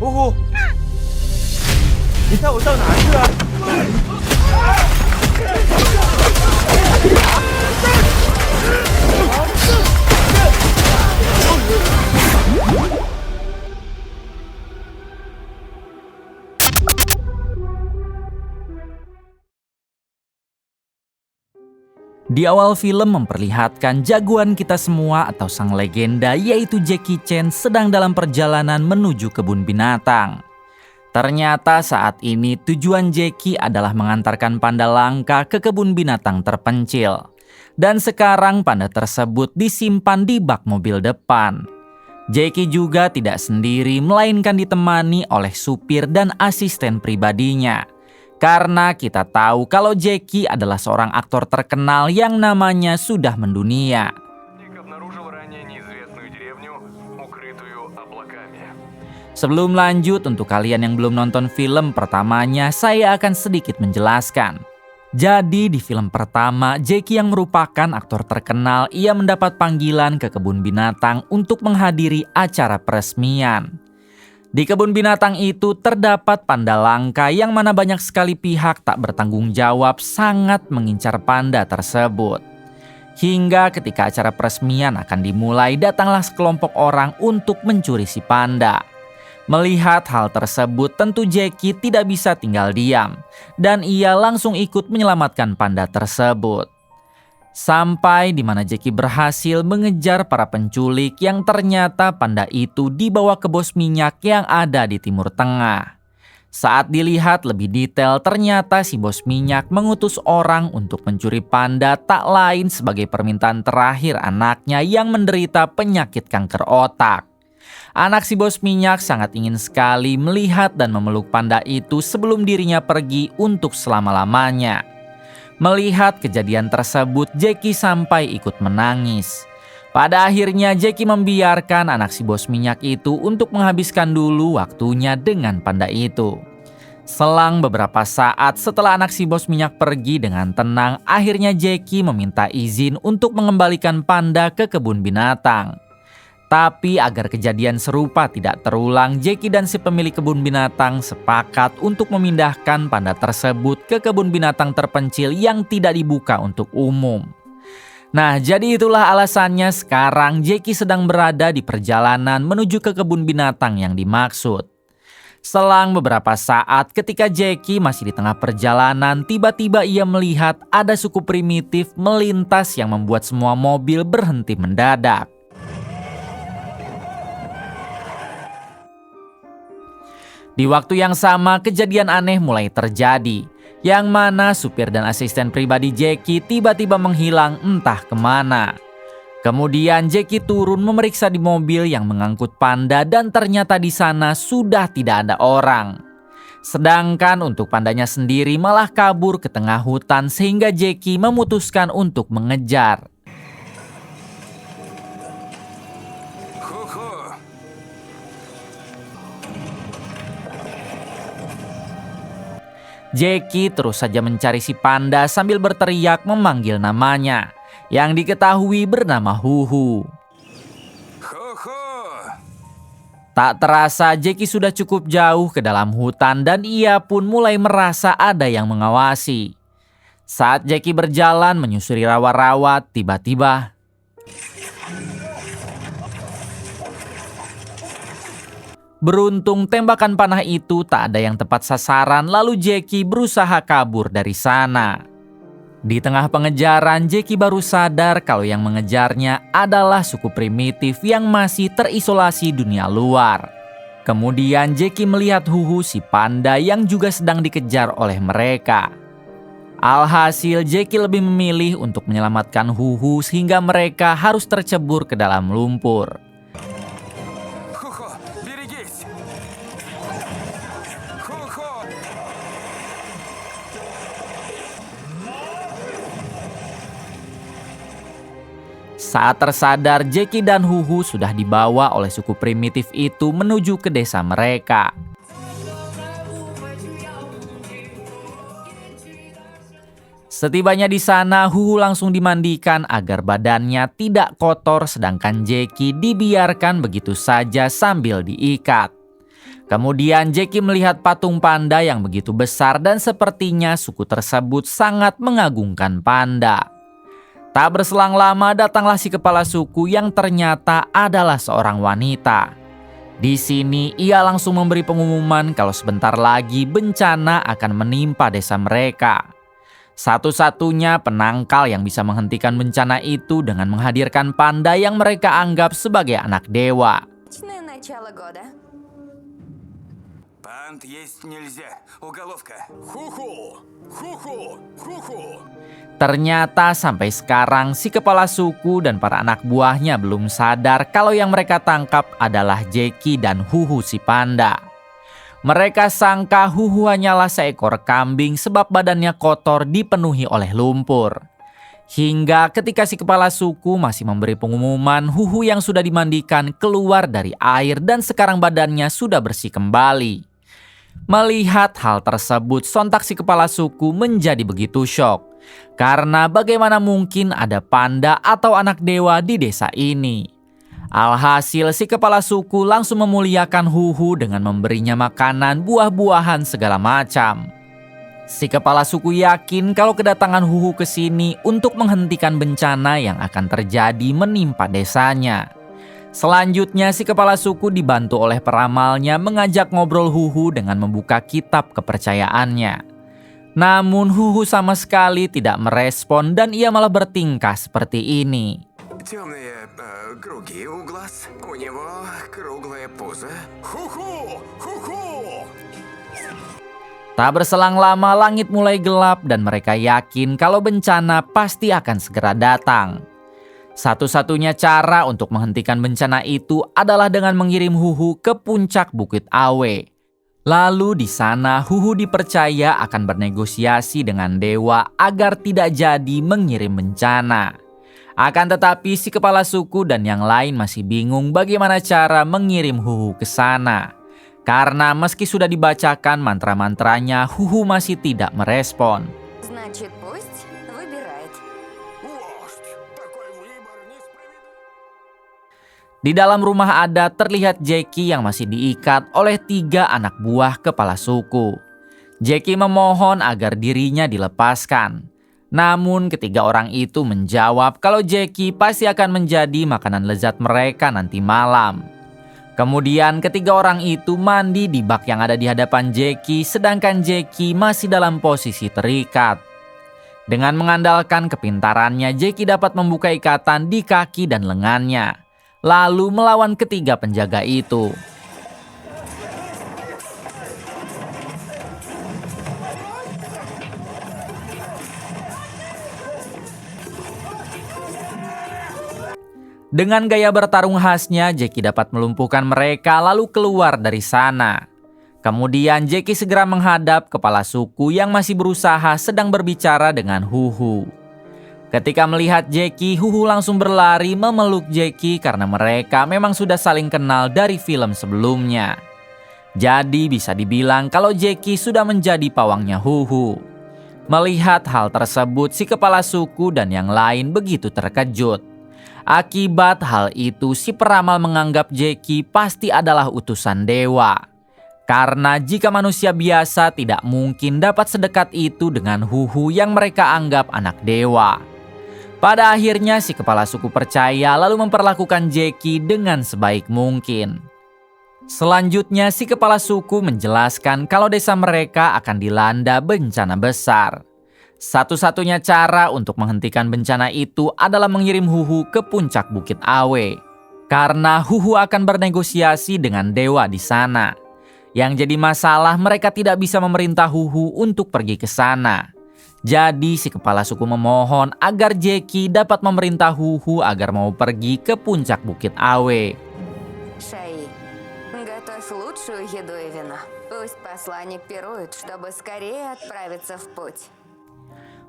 呼呼，你带我到哪去啊？Di awal film memperlihatkan jagoan kita semua atau sang legenda yaitu Jackie Chan sedang dalam perjalanan menuju kebun binatang. Ternyata saat ini tujuan Jackie adalah mengantarkan panda langka ke kebun binatang terpencil. Dan sekarang panda tersebut disimpan di bak mobil depan. Jackie juga tidak sendiri melainkan ditemani oleh supir dan asisten pribadinya. Karena kita tahu kalau Jackie adalah seorang aktor terkenal yang namanya sudah mendunia. Sebelum lanjut, untuk kalian yang belum nonton film pertamanya, saya akan sedikit menjelaskan. Jadi di film pertama, Jackie yang merupakan aktor terkenal, ia mendapat panggilan ke kebun binatang untuk menghadiri acara peresmian. Di kebun binatang itu terdapat panda langka yang mana banyak sekali pihak tak bertanggung jawab sangat mengincar panda tersebut. Hingga ketika acara peresmian akan dimulai, datanglah sekelompok orang untuk mencuri si panda. Melihat hal tersebut, tentu Jackie tidak bisa tinggal diam, dan ia langsung ikut menyelamatkan panda tersebut. Sampai di mana Jackie berhasil mengejar para penculik yang ternyata panda itu dibawa ke bos minyak yang ada di Timur Tengah. Saat dilihat lebih detail, ternyata si bos minyak mengutus orang untuk mencuri panda tak lain sebagai permintaan terakhir anaknya yang menderita penyakit kanker otak. Anak si bos minyak sangat ingin sekali melihat dan memeluk panda itu sebelum dirinya pergi untuk selama-lamanya. Melihat kejadian tersebut, Jackie sampai ikut menangis. Pada akhirnya Jackie membiarkan anak si bos minyak itu untuk menghabiskan dulu waktunya dengan panda itu. Selang beberapa saat setelah anak si bos minyak pergi dengan tenang, akhirnya Jackie meminta izin untuk mengembalikan panda ke kebun binatang. Tapi agar kejadian serupa tidak terulang, Jackie dan si pemilik kebun binatang sepakat untuk memindahkan panda tersebut ke kebun binatang terpencil yang tidak dibuka untuk umum. Nah, jadi itulah alasannya sekarang Jackie sedang berada di perjalanan menuju ke kebun binatang yang dimaksud. Selang beberapa saat ketika Jackie masih di tengah perjalanan, tiba-tiba ia melihat ada suku primitif melintas yang membuat semua mobil berhenti mendadak. Di waktu yang sama, kejadian aneh mulai terjadi, yang mana supir dan asisten pribadi Jackie tiba-tiba menghilang entah kemana. Kemudian Jackie turun memeriksa di mobil yang mengangkut panda dan ternyata di sana sudah tidak ada orang. Sedangkan untuk pandanya sendiri malah kabur ke tengah hutan sehingga Jackie memutuskan untuk mengejar. Jackie terus saja mencari si panda sambil berteriak memanggil namanya, yang diketahui bernama Huhu. Tak terasa Jackie sudah cukup jauh ke dalam hutan dan ia pun mulai merasa ada yang mengawasi. Saat Jackie berjalan menyusuri rawa-rawa, tiba-tiba beruntung tembakan panah itu tak ada yang tepat sasaran, lalu Jackie berusaha kabur dari sana. Di tengah pengejaran, Jackie baru sadar kalau yang mengejarnya adalah suku primitif yang masih terisolasi dunia luar. Kemudian Jackie melihat Huhu si panda yang juga sedang dikejar oleh mereka. Alhasil Jackie lebih memilih untuk menyelamatkan Huhu sehingga mereka harus tercebur ke dalam lumpur. Saat tersadar, Jackie dan Huhu sudah dibawa oleh suku primitif itu menuju ke desa mereka. Setibanya di sana, Huhu langsung dimandikan agar badannya tidak kotor, sedangkan Jackie dibiarkan begitu saja sambil diikat. Kemudian Jackie melihat patung panda yang begitu besar dan sepertinya suku tersebut sangat mengagungkan panda. Tak berselang lama datanglah si kepala suku yang ternyata adalah seorang wanita. Di sini ia langsung memberi pengumuman kalau sebentar lagi bencana akan menimpa desa mereka. Satu-satunya penangkal yang bisa menghentikan bencana itu dengan menghadirkan panda yang mereka anggap sebagai anak dewa. Панд есть нельзя. Уголовка. Ху-ху! Ху-ху! Ху-ху! Ternyata sampai sekarang si kepala suku dan para anak buahnya belum sadar kalau yang mereka tangkap adalah Jackie dan Huhu si panda. Mereka sangka Huhu hanyalah seekor kambing sebab badannya kotor dipenuhi oleh lumpur. Hingga ketika si kepala suku masih memberi pengumuman, Huhu yang sudah dimandikan keluar dari air dan sekarang badannya sudah bersih kembali. Melihat hal tersebut, sontak si kepala suku menjadi begitu syok. Karena bagaimana mungkin ada panda atau anak dewa di desa ini? Alhasil si kepala suku langsung memuliakan Huhu dengan memberinya makanan, buah-buahan segala macam. Si kepala suku yakin kalau kedatangan Huhu ke sini untuk menghentikan bencana yang akan terjadi menimpa desanya. Selanjutnya si kepala suku dibantu oleh peramalnya mengajak ngobrol Huhu dengan membuka kitab kepercayaannya. Namun Huhu sama sekali tidak merespon dan ia malah bertingkah seperti ini. Темные круги у глаз. У него круглая пузо. Ху-ху! Ху-ху! Tak berselang lama langit mulai gelap dan mereka yakin kalau bencana pasti akan segera datang. Satu-satunya cara untuk menghentikan bencana itu adalah dengan mengirim Huhu ke puncak Bukit Awe. Lalu di sana Huhu dipercaya akan bernegosiasi dengan dewa agar tidak jadi mengirim bencana. Akan tetapi si kepala suku dan yang lain masih bingung bagaimana cara mengirim Huhu ke sana. Karena meski sudah dibacakan mantra-mantranya, Huhu masih tidak merespon. Значит, пусть выбирает. Вождь! Такой выбор несправедлив. Di dalam rumah adat terlihat Jackie yang masih diikat oleh 3 anak buah kepala suku. Jackie memohon agar dirinya dilepaskan. Namun ketiga orang itu menjawab kalau Jackie pasti akan menjadi makanan lezat mereka nanti malam. Kemudian ketiga orang itu mandi di bak yang ada di hadapan Jackie, sedangkan Jackie masih dalam posisi terikat. Dengan mengandalkan kepintarannya, Jackie dapat membuka ikatan di kaki dan lengannya, lalu melawan ketiga penjaga itu. Dengan gaya bertarung khasnya, Jackie dapat melumpuhkan mereka lalu keluar dari sana. Kemudian Jackie segera menghadap kepala suku yang masih berusaha sedang berbicara dengan Huhu. Ketika melihat Jackie, Huhu langsung berlari memeluk Jackie karena mereka memang sudah saling kenal dari film sebelumnya. Jadi bisa dibilang kalau Jackie sudah menjadi pawangnya Huhu. Melihat hal tersebut, si kepala suku dan yang lain begitu terkejut. Akibat hal itu, si peramal menganggap Jackie pasti adalah utusan dewa. Karena jika manusia biasa tidak mungkin dapat sedekat itu dengan Huhu yang mereka anggap anak dewa. Pada akhirnya si kepala suku percaya lalu memperlakukan Jackie dengan sebaik mungkin. Selanjutnya si kepala suku menjelaskan kalau desa mereka akan dilanda bencana besar. Satu-satunya cara untuk menghentikan bencana itu adalah mengirim Huhu ke puncak Bukit Awe. Karena Huhu akan bernegosiasi dengan dewa di sana. Yang jadi masalah mereka tidak bisa memerintah Huhu untuk pergi ke sana. Jadi si kepala suku memohon agar Jackie dapat memerintah Huhu agar mau pergi ke puncak Bukit Awe. Шаи, готовь лучшую еду и вино. Пусть посланник пирует, чтобы скорее отправиться в путь.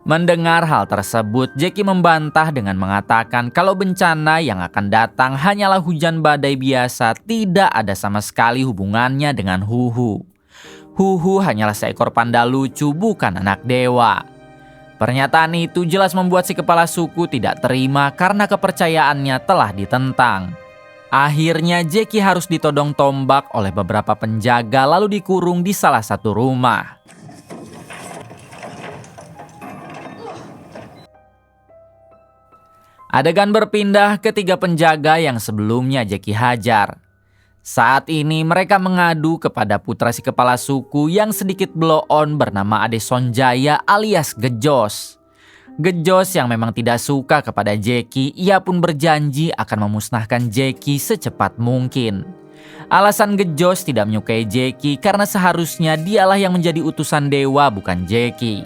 Mendengar hal tersebut, Jackie membantah dengan mengatakan kalau bencana yang akan datang hanyalah hujan badai biasa, tidak ada sama sekali hubungannya dengan Huhu. Huhu hanyalah seekor panda lucu, bukan anak dewa. Pernyataan itu jelas membuat si kepala suku tidak terima karena kepercayaannya telah ditentang. Akhirnya Jackie harus ditodong tombak oleh beberapa penjaga lalu dikurung di salah satu rumah. Adegan berpindah ke 3 penjaga yang sebelumnya Jackie hajar. Saat ini mereka mengadu kepada putra si kepala suku yang sedikit blow on bernama Ade Sonjaya alias Gejos. Gejos yang memang tidak suka kepada Jackie, ia pun berjanji akan memusnahkan Jackie secepat mungkin. Alasan Gejos tidak menyukai Jackie karena seharusnya dialah yang menjadi utusan dewa bukan Jackie.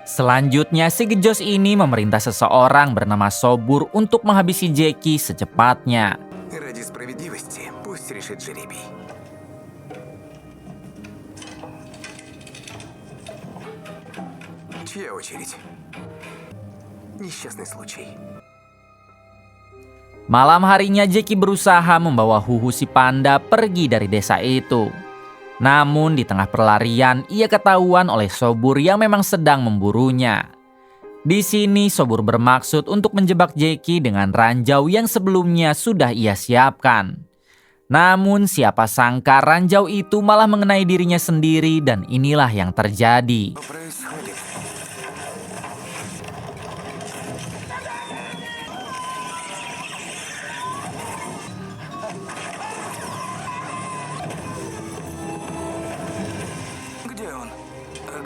Selanjutnya si Gejos ini memerintah seseorang bernama Sobur untuk menghabisi Jackie secepatnya. Ради справедливости пусть решит жеребий. Чья очередь? Несчастный случай. Malam harinya Jackie berusaha membawa Huhu si panda pergi dari desa itu. Namun di tengah perlarian ia ketahuan oleh Sobur yang memang sedang memburunya. Di sini Sobur bermaksud untuk menjebak Jackie dengan ranjau yang sebelumnya sudah ia siapkan. Namun siapa sangka ranjau itu malah mengenai dirinya sendiri dan inilah yang terjadi. Что происходит?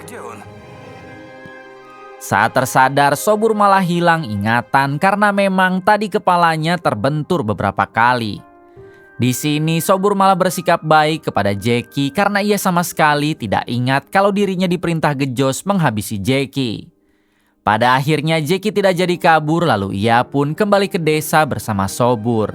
Где он? Saat tersadar, Sobur malah hilang ingatan karena memang tadi kepalanya terbentur beberapa kali. Di sini Sobur malah bersikap baik kepada Jackie karena ia sama sekali tidak ingat kalau dirinya diperintah Gejos menghabisi Jackie. Pada akhirnya Jackie tidak jadi kabur lalu ia pun kembali ke desa bersama Sobur.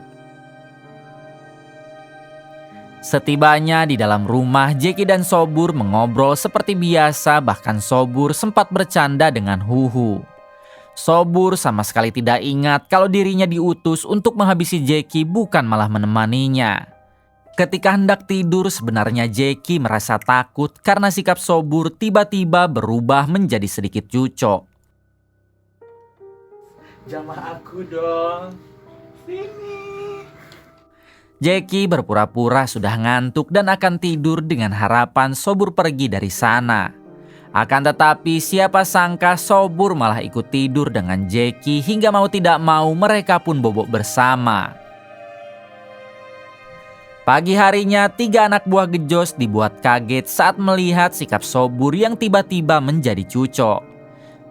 Setibanya di dalam rumah, Jackie dan Sobur mengobrol seperti biasa, bahkan Sobur sempat bercanda dengan Huhu. Sobur sama sekali tidak ingat kalau dirinya diutus untuk menghabisi Jackie bukan malah menemaninya. Ketika hendak tidur sebenarnya Jackie merasa takut karena sikap Sobur tiba-tiba berubah menjadi sedikit cucok. Jamah aku dong. Sini. Jackie berpura-pura sudah ngantuk dan akan tidur dengan harapan Sobur pergi dari sana. Akan tetapi siapa sangka Sobur malah ikut tidur dengan Jackie hingga mau tidak mau mereka pun bobok bersama. Pagi harinya 3 anak buah Gejos dibuat kaget saat melihat sikap Sobur yang tiba-tiba menjadi cucok.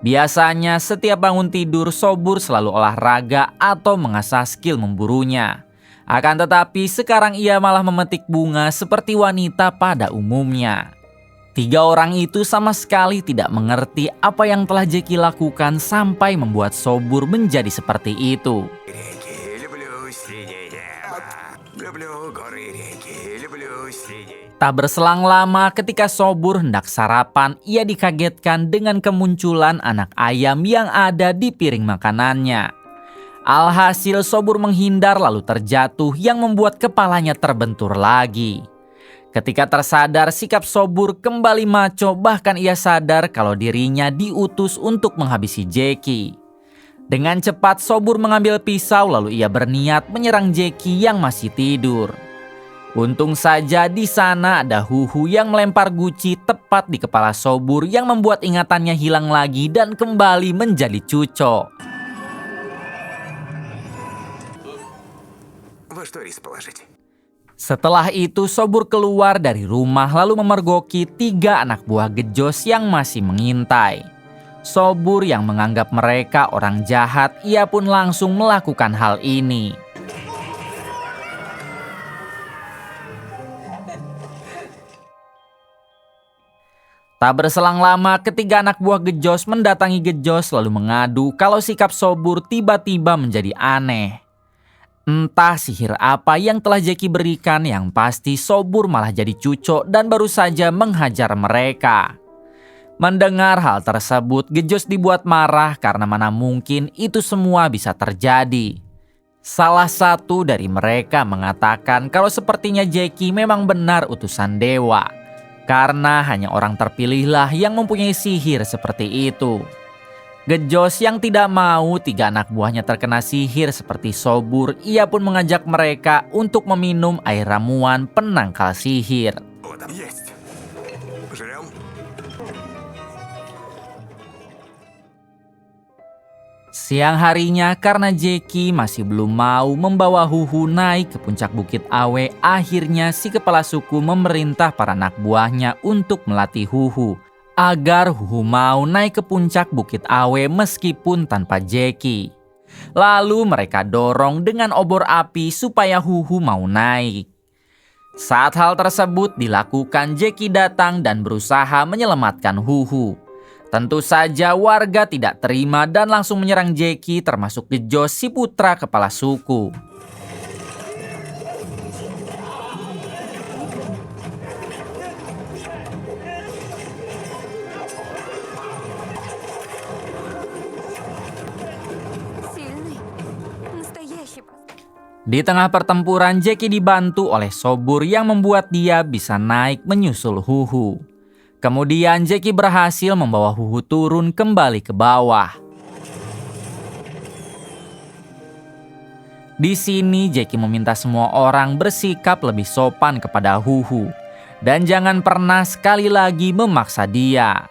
Biasanya setiap bangun tidur Sobur selalu olahraga atau mengasah skill memburunya. Akan tetapi sekarang ia malah memetik bunga seperti wanita pada umumnya. 3 orang itu sama sekali tidak mengerti apa yang telah Jackie lakukan sampai membuat Sobur menjadi seperti itu. Реки, люблю синее небо. Люблю горы, реки, люблю синее. Tak berselang lama ketika Sobur hendak sarapan, ia dikagetkan dengan kemunculan anak ayam yang ada di piring makanannya. Alhasil Sobur menghindar lalu terjatuh yang membuat kepalanya terbentur lagi. Ketika tersadar sikap Sobur kembali maco, bahkan ia sadar kalau dirinya diutus untuk menghabisi Jackie. Dengan cepat Sobur mengambil pisau lalu ia berniat menyerang Jackie yang masih tidur. Untung saja di sana ada Huhu yang melempar guci tepat di kepala Sobur yang membuat ingatannya hilang lagi dan kembali menjadi cucok. Во что рис положить? Setelah itu Sobur keluar dari rumah lalu memergoki 3 anak buah Gejos yang masih mengintai. Sobur yang menganggap mereka orang jahat, ia pun langsung melakukan hal ini. Tak berselang lama, 3 anak buah Gejos mendatangi Gejos lalu mengadu kalau sikap Sobur tiba-tiba menjadi aneh. Entah sihir apa yang telah Jackie berikan, yang pasti Sobur malah jadi cucok dan baru saja menghajar mereka. Mendengar hal tersebut, Gejos dibuat marah karena mana mungkin itu semua bisa terjadi. Salah satu dari mereka mengatakan kalau sepertinya Jackie memang benar utusan dewa, karena hanya orang terpilihlah yang mempunyai sihir seperti itu. Gejos yang tidak mau 3 anak buahnya terkena sihir seperti Sobur, ia pun mengajak mereka untuk meminum air ramuan penangkal sihir. Вот, есть. Жрем. Siang harinya karena Jeki masih belum mau membawa Huhu naik ke puncak Bukit Awe, akhirnya si kepala suku memerintah para anak buahnya untuk melatih Huhu agar Huhu mau naik ke puncak Bukit Awe meskipun tanpa Jeki. Lalu mereka dorong dengan obor api supaya Huhu mau naik. Saat hal tersebut dilakukan, Jeki datang dan berusaha menyelamatkan Huhu. Tentu saja warga tidak terima dan langsung menyerang Jeki, termasuk Gejos si putra kepala suku. Сильный. Настоящий. Di tengah pertempuran, Jeki dibantu oleh Sobur yang membuat dia bisa naik menyusul Huhu. Kemudian Jeki berhasil membawa Huhu turun kembali ke bawah. Di sini Jeki meminta semua orang bersikap lebih sopan kepada Huhu dan jangan pernah sekali lagi memaksa dia.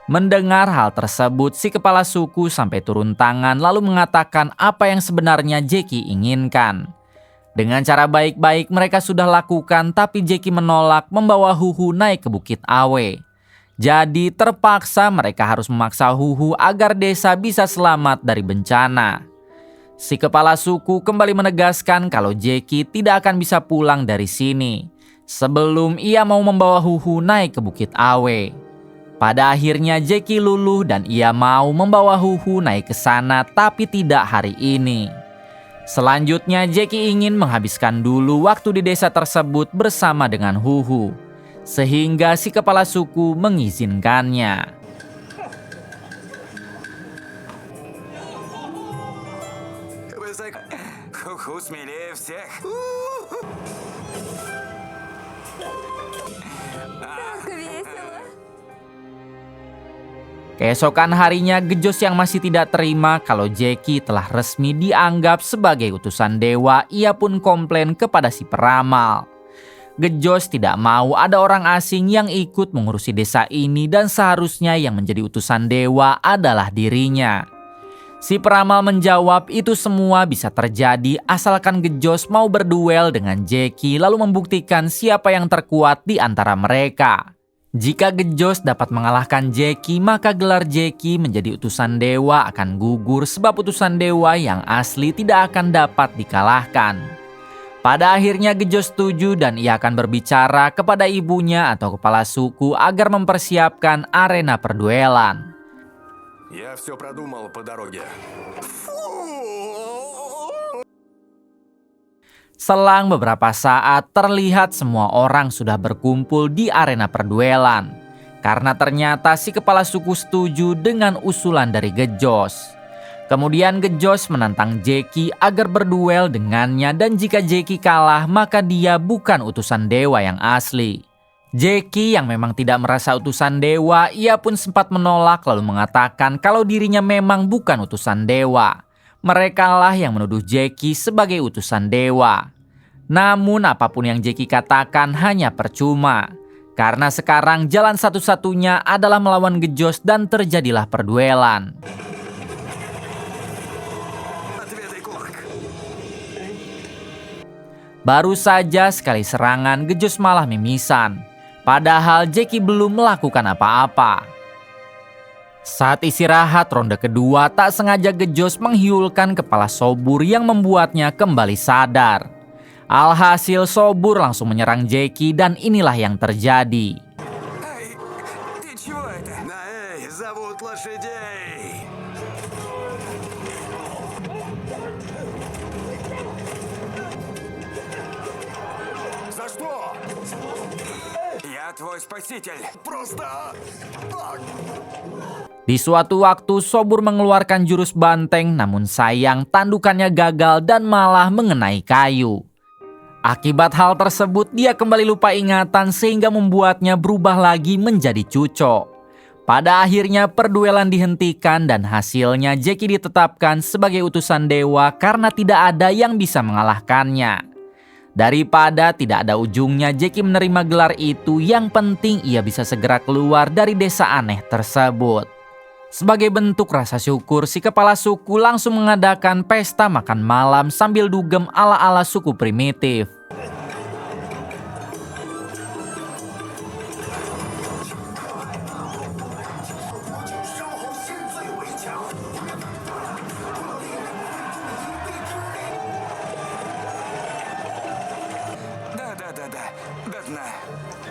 Mendengar hal tersebut, si kepala suku sampai turun tangan lalu mengatakan apa yang sebenarnya Jeki inginkan. Dengan cara baik-baik mereka sudah lakukan, tapi Jeki menolak membawa Huhu naik ke Bukit Awe. Jadi terpaksa mereka harus memaksa Huhu agar desa bisa selamat dari bencana. Si kepala suku kembali menegaskan kalau Jeki tidak akan bisa pulang dari sini sebelum ia mau membawa Huhu naik ke Bukit Awe. Pada akhirnya Jeki luluh dan ia mau membawa Huhu naik ke sana, tapi tidak hari ini. Selanjutnya Jeki ingin menghabiskan dulu waktu di desa tersebut bersama dengan Huhu, sehingga si kepala suku mengizinkannya. Ху-ху смелее всех. Так весело. Keesokan harinya Gejos yang masih tidak terima kalau Jeki telah resmi dianggap sebagai utusan dewa, ia pun komplain kepada si peramal. Gejos tidak mau ada orang asing yang ikut mengurusi desa ini dan seharusnya yang menjadi utusan dewa adalah dirinya. Si peramal menjawab itu semua bisa terjadi asalkan Gejos mau berduel dengan Jeki lalu membuktikan siapa yang terkuat di antara mereka. Jika Gejos dapat mengalahkan Jeki, maka gelar Jeki menjadi utusan dewa akan gugur sebab utusan dewa yang asli tidak akan dapat dikalahkan. Pada akhirnya Gejos setuju dan ia akan berbicara kepada ibunya atau kepala suku agar mempersiapkan arena perduelan. Я все продумал по дороге. Selang beberapa saat terlihat semua orang sudah berkumpul di arena perduelan. Karena ternyata si kepala suku setuju dengan usulan dari Gejos. Kemudian Gejos menantang Jeki agar berduel dengannya dan jika Jeki kalah maka dia bukan utusan dewa yang asli. Jeki yang memang tidak merasa utusan dewa, ia pun sempat menolak lalu mengatakan kalau dirinya memang bukan utusan dewa. Merekalah yang menuduh Jeki sebagai utusan dewa. Namun apapun yang Jeki katakan hanya percuma. Karena sekarang jalan satu-satunya adalah melawan Gejos dan terjadilah perduelan. Отведай кулак. Baru saja sekali serangan Gejos malah mimisan. Padahal Jeki belum melakukan apa-apa. Saat istirahat ronde kedua, tak sengaja Gejos menghiulkan kepala Sobur yang membuatnya kembali sadar. Alhasil Sobur langsung menyerang Jeki dan inilah yang terjadi. Эй, ты чего это? На «эй» зовут лошадей. За что? Я твой спаситель. Просто так. Di suatu waktu Sobur mengeluarkan jurus banteng, namun sayang tandukannya gagal dan malah mengenai kayu. Akibat hal tersebut dia kembali lupa ingatan sehingga membuatnya berubah lagi menjadi cucok. Pada akhirnya perduelan dihentikan dan hasilnya Jackie ditetapkan sebagai utusan dewa karena tidak ada yang bisa mengalahkannya. Daripada tidak ada ujungnya, Jackie menerima gelar itu, yang penting ia bisa segera keluar dari desa aneh tersebut. Sebagai bentuk rasa syukur, si kepala suku langsung mengadakan pesta makan malam sambil dugem ala-ala suku primitif. До дна.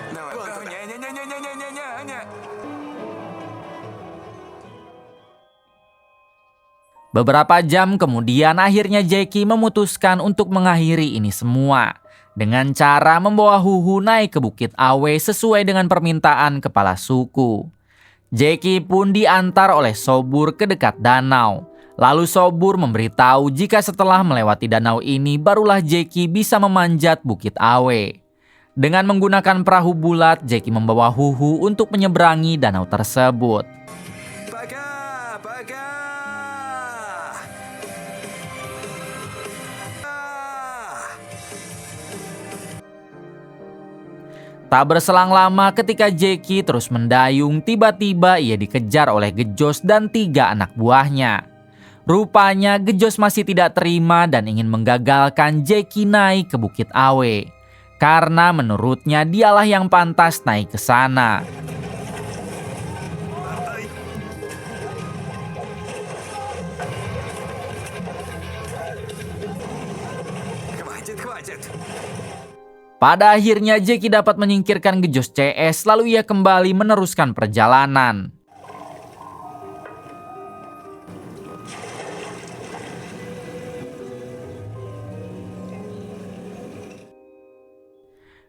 Давай. Не-не-не-не-не-не-не-не. Beberapa jam kemudian akhirnya Jackie memutuskan untuk mengakhiri ini semua dengan cara membawa Huhu naik ke Bukit Awe sesuai dengan permintaan kepala suku. Jackie pun diantar oleh Sobur ke dekat danau. Lalu Sobur memberitahu jika setelah melewati danau ini barulah Jackie bisa memanjat Bukit Awe. Dengan menggunakan perahu bulat, Jackie membawa Huhu untuk menyeberangi danau tersebut. Пока! Tak berselang lama ketika Jackie terus mendayung, tiba-tiba ia dikejar oleh Gejos dan 3 anak buahnya. Rupanya Gejos masih tidak terima dan ingin menggagalkan Jackie naik ke Bukit Awe. Karena menurutnya dialah yang pantas naik ke sana. Хватит! Pada akhirnya Jackie dapat menyingkirkan Gejos CS, lalu ia kembali meneruskan perjalanan.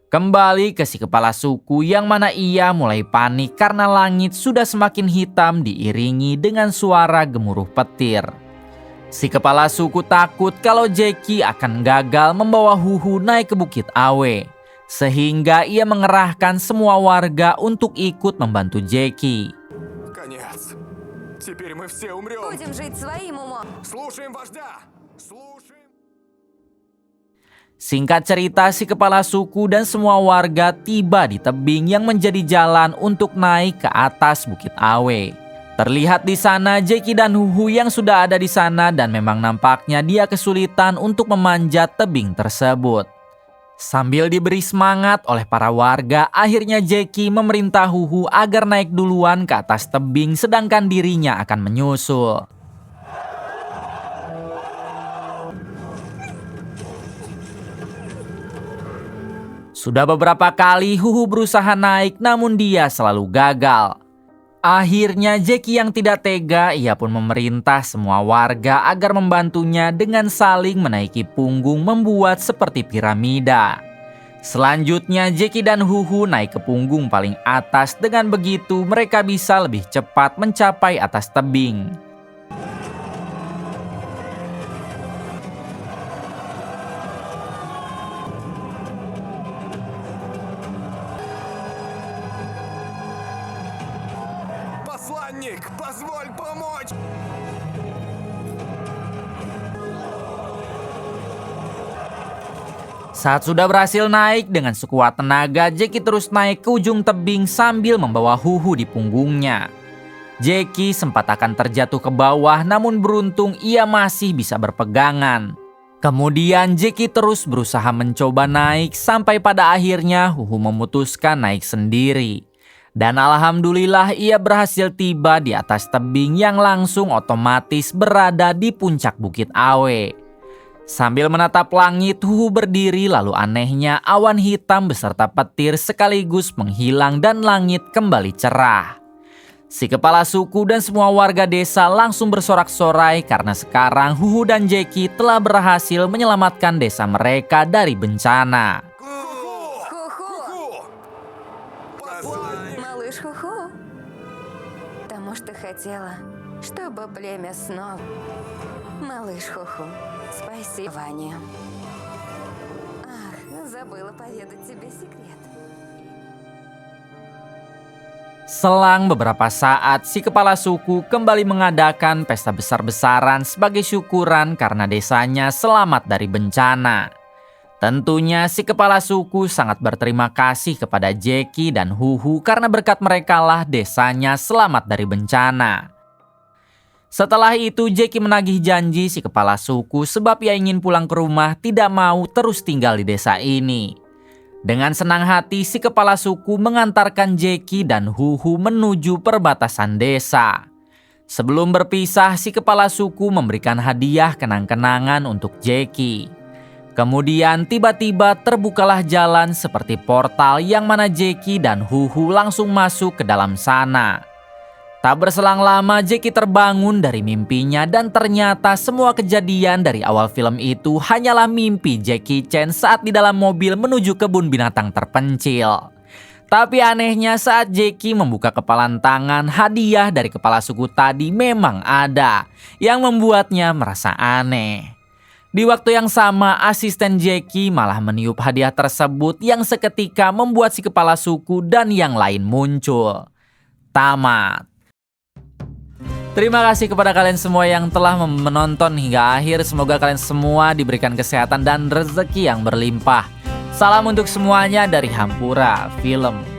Kembali ke si kepala suku yang mana ia mulai panik karena langit sudah semakin hitam diiringi dengan suara gemuruh petir. Si kepala suku takut kalau Jackie akan gagal membawa Huhu naik ke Bukit Awe. Sehingga ia mengerahkan semua warga untuk ikut membantu Jackie. Конец. Теперь мы все умрем. Будем жить своим умом. Слушаем вождя. Слушаем. Singkat cerita, si kepala suku dan semua warga tiba di tebing yang menjadi jalan untuk naik ke atas Bukit Awe. Terlihat di sana Jackie dan Huhu yang sudah ada di sana dan memang nampaknya dia kesulitan untuk memanjat tebing tersebut. Sambil diberi semangat oleh para warga, akhirnya Jackie memerintah Huhu agar naik duluan ke atas tebing sedangkan dirinya akan menyusul. Sudah beberapa kali Huhu berusaha naik namun dia selalu gagal. Akhirnya Jackie yang tidak tega, ia pun memerintah semua warga agar membantunya dengan saling menaiki punggung membuat seperti piramida. Selanjutnya Jackie dan Huhu naik ke punggung paling atas, dengan begitu mereka bisa lebih cepat mencapai atas tebing. Посланник, позволь помочь! Saat sudah berhasil naik dengan sekuat tenaga, Jackie terus naik ke ujung tebing sambil membawa Huhu di punggungnya. Jackie sempat akan terjatuh ke bawah, namun beruntung ia masih bisa berpegangan. Kemudian Jackie terus berusaha mencoba naik sampai pada akhirnya Huhu memutuskan naik sendiri. Dan alhamdulillah ia berhasil tiba di atas tebing yang langsung otomatis berada di puncak Bukit Awe. Sambil menatap langit, Huhu berdiri, lalu anehnya awan hitam beserta petir sekaligus menghilang dan langit kembali cerah. Si kepala suku dan semua warga desa langsung bersorak-sorai karena sekarang Huhu dan Jackie telah berhasil menyelamatkan desa mereka dari bencana. Ху-ху! Малыш Ху-ху. Потому что хотела, чтобы племя снова... Малыш Ху-ху, спасибо, Ваня. Ах, забыла поведать тебе секрет. Selang beberapa saat, si kepala suku kembali mengadakan pesta besar-besaran sebagai syukuran karena desanya selamat dari bencana. Tentunya si kepala suku sangat berterima kasih kepada Jackie dan Huhu karena berkat merekalah desanya selamat dari bencana. Setelah itu Jackie menagih janji si kepala suku sebab ia ingin pulang ke rumah, tidak mau terus tinggal di desa ini. Dengan senang hati si kepala suku mengantarkan Jackie dan Huhu menuju perbatasan desa. Sebelum berpisah, si kepala suku memberikan hadiah kenang-kenangan untuk Jackie. Kemudian tiba-tiba terbukalah jalan seperti portal yang mana Jackie dan Huhu langsung masuk ke dalam sana. Tak berselang lama Jackie terbangun dari mimpinya dan ternyata semua kejadian dari awal film itu hanyalah mimpi Jackie Chan saat di dalam mobil menuju kebun binatang terpencil. Tapi anehnya saat Jackie membuka kepalan tangan, hadiah dari kepala suku tadi memang ada, yang membuatnya merasa aneh. Di waktu yang sama, asisten Jackie malah meniup hadiah tersebut yang seketika membuat si kepala suku dan yang lain muncul. Tamat. Terima kasih kepada kalian semua yang telah menonton hingga akhir. Semoga kalian semua diberikan kesehatan dan rezeki yang berlimpah. Salam untuk semuanya dari Hampura Film.